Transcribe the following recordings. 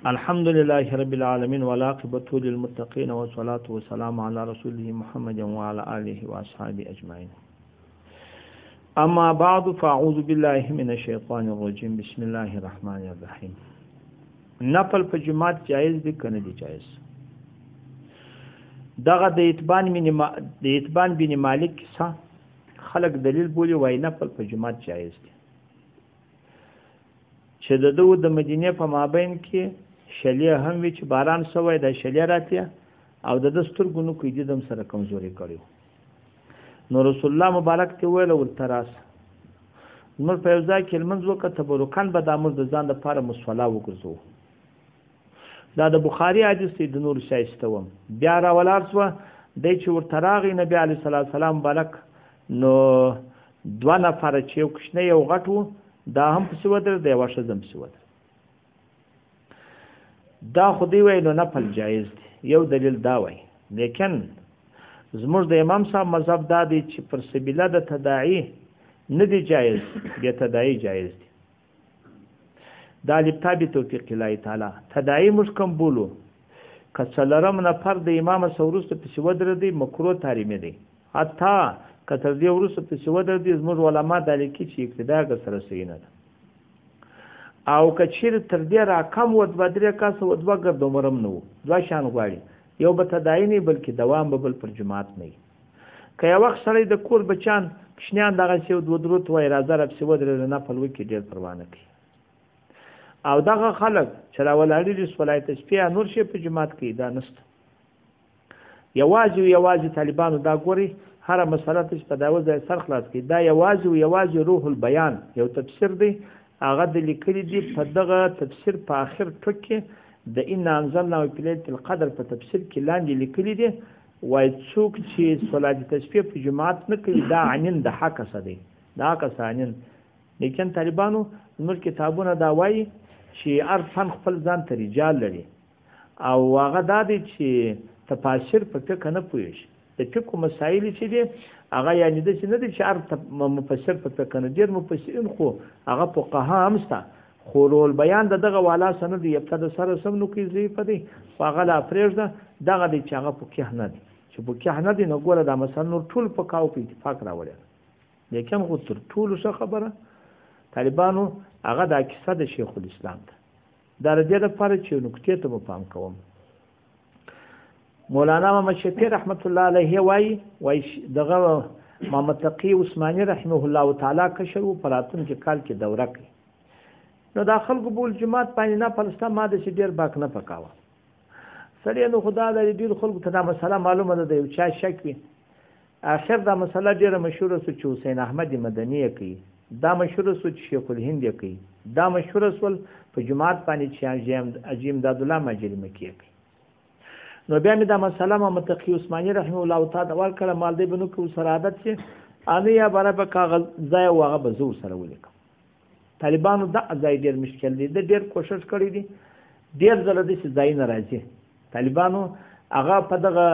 الحمد لله رب العالمين والعاقبة للمتقين والصلاة والسلام على رسوله محمد وعلى آله وأصحابه أجمعين. أما بعد فأعوذ بالله من الشيطان الرجيم. بسم الله الرحمن الرحيم. نفل په جماعت جایز دي کنه دي جایز؟ دغه د اتبان بن مالک څخه خلق دلیل بولی وای نفل په جماعت جایز دي چې د مدینه په مابین کې شلیه هم وی چې باران سوی د شلیه راته او د سترګونو کې د دم سره کمزوري کړیو. نو رسول الله مبارک ته ویل ول تراس نور په ځای کې لمنځ وکړه تبرکان به د امر د ځان لپاره مصلا وګرځو. دا د بخاری حدیث دی د نور شایستوم بیا را ولار سو د چې ورته راغی نبی علی صلی الله علیه وسلم مبارک نو دوه نفر چې یو کښنه یو غټو دا هم پسې ودر دی واشه زم پسې ودر دا خودی وای نو نفل جایز دی یو دلیل دا وای. لیکن زموږ د امام صاحب مذهب دا دی چې پر سبیله د تداعی نه دی جایز بیا تداعی جایز دی. دا لبتابی توفیق الله تعالی تداعی مشکم بولو که څلورم نفر د امام سوروست پسې ودر دی مکروه تحریمي دی. حتی که تر دې وروسته پسې ودر دی زموږ علما دا لیکي چې اقتدا سره صحیح نه ده. او که چیرې تر دې را کم و دوه درې کسه و دوه ګرد عمرم نه و دوه شان غواړي یو به تداعی نه بلکې دوام به بل پر جماعت نه وي. که یو وخت سړی د کور بچان کشنیان دغسې یو دوه درود وایي راځه راپسې ودرېږه نفل وکړي ډېر پروا نه کوي. او دغه خلک چې راولاړي دي صلایت شپې نور شی په جماعت کوي دا نشته. یوازې طالبانو دا ګوري هره مسله ته په داوه ځای سر خلاص کړي. دا یوازې روح البیان یو تفسیر دی هغه د لیکلي دي په دغه تفسیر په آخر ټک کې د ان انزلنا فی لیلة القدر په تفسیر کې لاندې لیکلي دي وایي څوک چې صلات تسبیح په جماعت نه کوي دا عنین د حق څه دی دا حق عنین. لیکن طالبانو زموږ کتابونه دا وایي چې هر فن خپل ځان ته رجال لري او هغه دا دی چې تفاسیر په فقه نه پوهېږي. د فقه مسایل چې دي هغه یعنې داسې نه دی چې هر مفسر په فقه نه ډېر مفسرین خو هغه فقها هم شته خو رول بیان د دغه والا سند دی یبته د سره سم نو کې ضعیفه دی خو هغه لا پرېږده دغه دی چې هغه فقه نه دی چې فقه نه دی نو ګوره دا مثلا نور ټول فقهاو په اتفاق راوړی. لیکن خو تر ټولو ښه خبره طالبانو هغه دا کیسه د شیخ الاسلام ده. دا د دې لپاره چې نکتې ته مو پام کوم. مولانا محمد شفیع رحمت الله علیه وایي دغه محمد تقی عثماني رحمه الله تعالی کشر و په راتلونکي کال کې دوره کوي. نو دا خلکو بول جماعت باندې نه پلسته ما داسې ډېر باک نه پکاوه سړی نو خدا د ډېرو خلکو ته دا مسله معلومه ده د یو چا شک وي. آخر دا مسله ډېره مشهوره سو چې حسین احمد مدني یې کوي دا مشهوره سو چې شیخ الهند یې کوي دا مشهوره سول په جماعت باندې چې حاجي امداد الله مجری مکی یې کوي. نو بیا مې دا مسله محمد تقی عثماني رحمه الله تعالی ورکړه مال دی بنو کې سره عادت چې انه یا برابر کاغذ ځای او هغه به زور سره ولیکم. طالبانو دا ځای ډېر مشکل دی د ډېر کوشش کړی دی ډېر ځله داسې ځای نه راځي. طالبانو هغه په دغه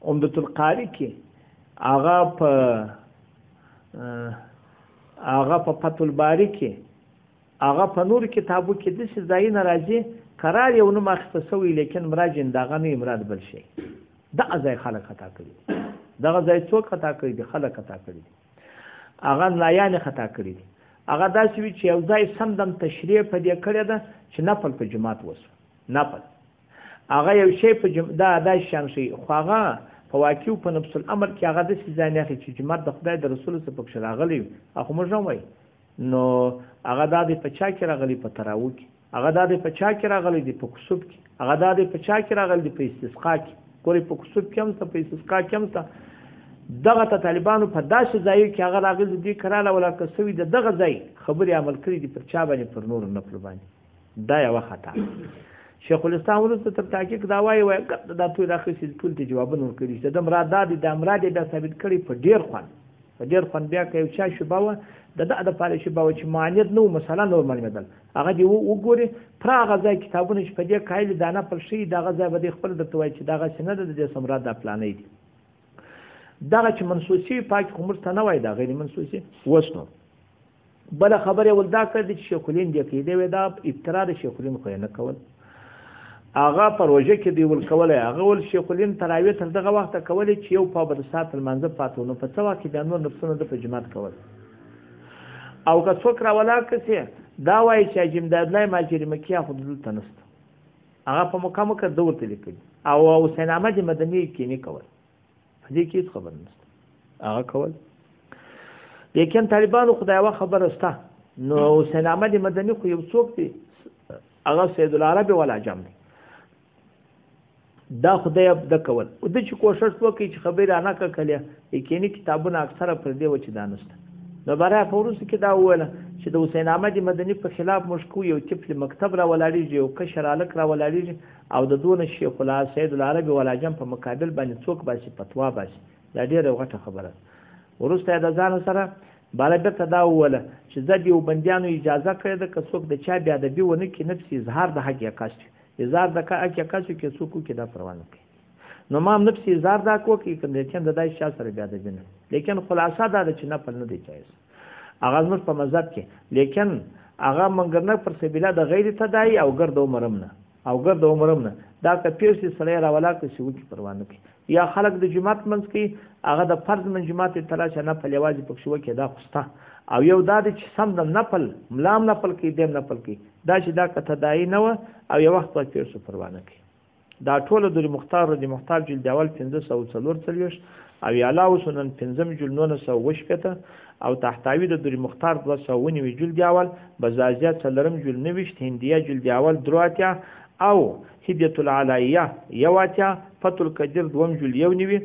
عمدة القاری کې هغه په فتح الباری کې هغه په نور کتابو کې داسې ځای نه راځي قرار یو نوم اخیسته سوی لیکن مراجع دغه نه مراد بل شي. دغه ځای خلک خطا کړي دغه ځای څوک خطا کړي دي خلک خطا کړي دي هغه نایان خطا کړي دي هغه داسې وي چې یو ځای سم دم تشریح په دې کړی ده چې نفل په جماعت وسو نفل هغه یو شی په دا شان شي خو هغه په واقع په نفس الامر کې هغه داسې ځای نه اخلي چې جماعت د خدای د رسول څخه پکښ راغلی خو موږ هم وایي نو هغه دا دی په چا کې راغلی په تراویح کې هغه دا دی په چا کې راغلی دی په کسوب کې هغه دا دی په چا کې راغلی دی په استسقا کې ګورې په کسوب کې هم په استسقا کې هم دغه ته طالبانو په داسې ځای کې هغه راغلی دی کراله ولا کسوي دغه ځای خبرې عمل کړي دي پر چا باندې پر نور نفل باندې دا یو خطا. شیخ الاسلام وروسته تر تحقیق دا وایي دا ټول راخیستي ټول ته جوابونه ورکړي چې د مراد دا مراد دا ثابت کړي په ډېر خوند بیا که یو چا شبه وه د پاره شبه وه چې معاند نه و مثلا نور معلومېدل هغه دې وګوري پر هغه ځای کتابونه چې په دې قایل دا نفل شوي دغه ځای به دې خپل درته وایي چې دغسې نه ده د دې څه مراد دا پلانۍ دي. دغه چې منسوسي پاک خو موږ ته نه وایي دا غیر منسوسي اوس نو بله خبره ول دا کړ چې شیخ الهند دی کېدی وي دا ابترا د شیخ الهند خو نه کول هغه پروژه کې دی ول کوله هغه ول شیخ الهند تراویح تر دغه وخت کولې چې یو په بر سات المنځ پاتونه په څوا کې د نور نفسونو د په جماعت کول او که څوک راولا کسي دا وایي چې جمداد لای ماجری مکیه خود دلته نست هغه په مقام کې دور ته لیکل او حسین احمد مدني کې نه کول دې کې خبر نشته هغه کول لیکن طالبانو خدایوا خبر استه نو حسین احمد مدني خو یو څوک دی هغه سید العرب ولا جام دی دا خدای د کول او د چې کوشش وکړي چې خبره نه کړله یقیني کتابونه اکثره پر دی و چې دانسته نو برای فورس کې دا وویل چې د حسین احمد مدني په خلاف مشکو یو طفل مکتب را ولاړیږي او کشر الک را ولاړیږي او د دون شیخ الله سید العرب ولاجم په مقابل باندې څوک باسي فتوا باسي دا ډیره غټه خبره ورسته د ځان سره بالابت دا وویل چې زه دیو بندیانو اجازه کړې ده که څوک د چا بیا د بیونه کې نفسي اظهار د حق یکاست اظهار د حق یکاست کې څوک کې دا پروا نه کوي نو ما هم نفسي اظهار دا کو کې کوم لیکن د دای شاه سره بیا د بینه لیکن خلاصه دا چې نه پل نه دی جایز هغه زموږ په مذهب کې لیکن هغه منګرنه پر سبیله د غیر تداعی او ګرد عمرم نه دا که پیرسي سره راولا کې شو کې پروا نه کوي یا خلق د جماعت منځ کې هغه د فرض من جماعت تلاش نه په لوازم پښو کې دا خوسته او یو دا چې سم د نفل ملام نفل کې دیم نفل کې دا چې دا کته دای نه و او یو وخت په پیرسو پروا نه کوي دا ټول د مختار جلد اول 1540 او علاوه سنن 15 جلد 920 او تحتوی د دوری مختار 290 جلد اول بزازیات سلرم جلد 90 هندیه جلد اول درواتیا او هدیت العلایه یواتیا فتح القدیر دوم جلد 90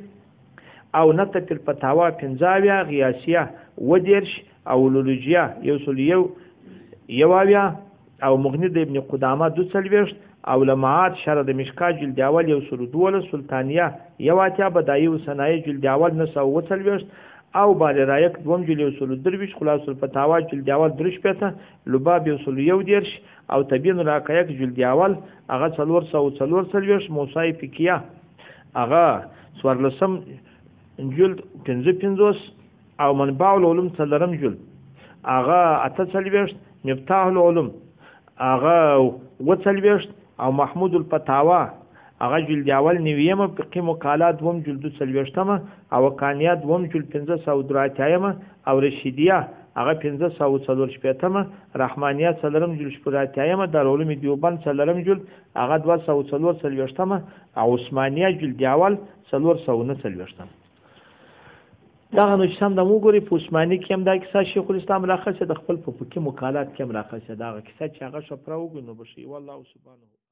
او نتت الفتاوا 15 غیاسیه ودیرش او لولوجیا یواویا او مغنی د ابن قدامه 240 او لمعات شرح د مشکات جلد اول 112 سلطانیه یواتیا بدایي و صنایع جلد اول 940 او بال رایک دوم جلد 123 خلاص الفتاوا جلد اول 3 لباب 111 او تبین راکایک جلد اول هغه 440 موسی فقیه هغه سورلسم جلد 55 او منبع العلوم څلرم جلد هغه 48 مفتاح العلوم هغه 40 او محمود الفتاوا هغه جلد اول 90 فقه مقالات دوم جلد 40 او کانیات دوم جلد 503 او رشیدیه هغه 540 رحمانیات څلرم جلد 4 در علوم دیوبند څلرم جلد هغه 240 او عثمانیه جلد اول 449 دا نو چې سم د موګوري په عثماني کې هم دا کیسه شیخ الاسلام راخصه د خپل په فقهي مقالات کې هم راخصه دا کیسه چې هغه شپراو غو نو بشي والله سبحانه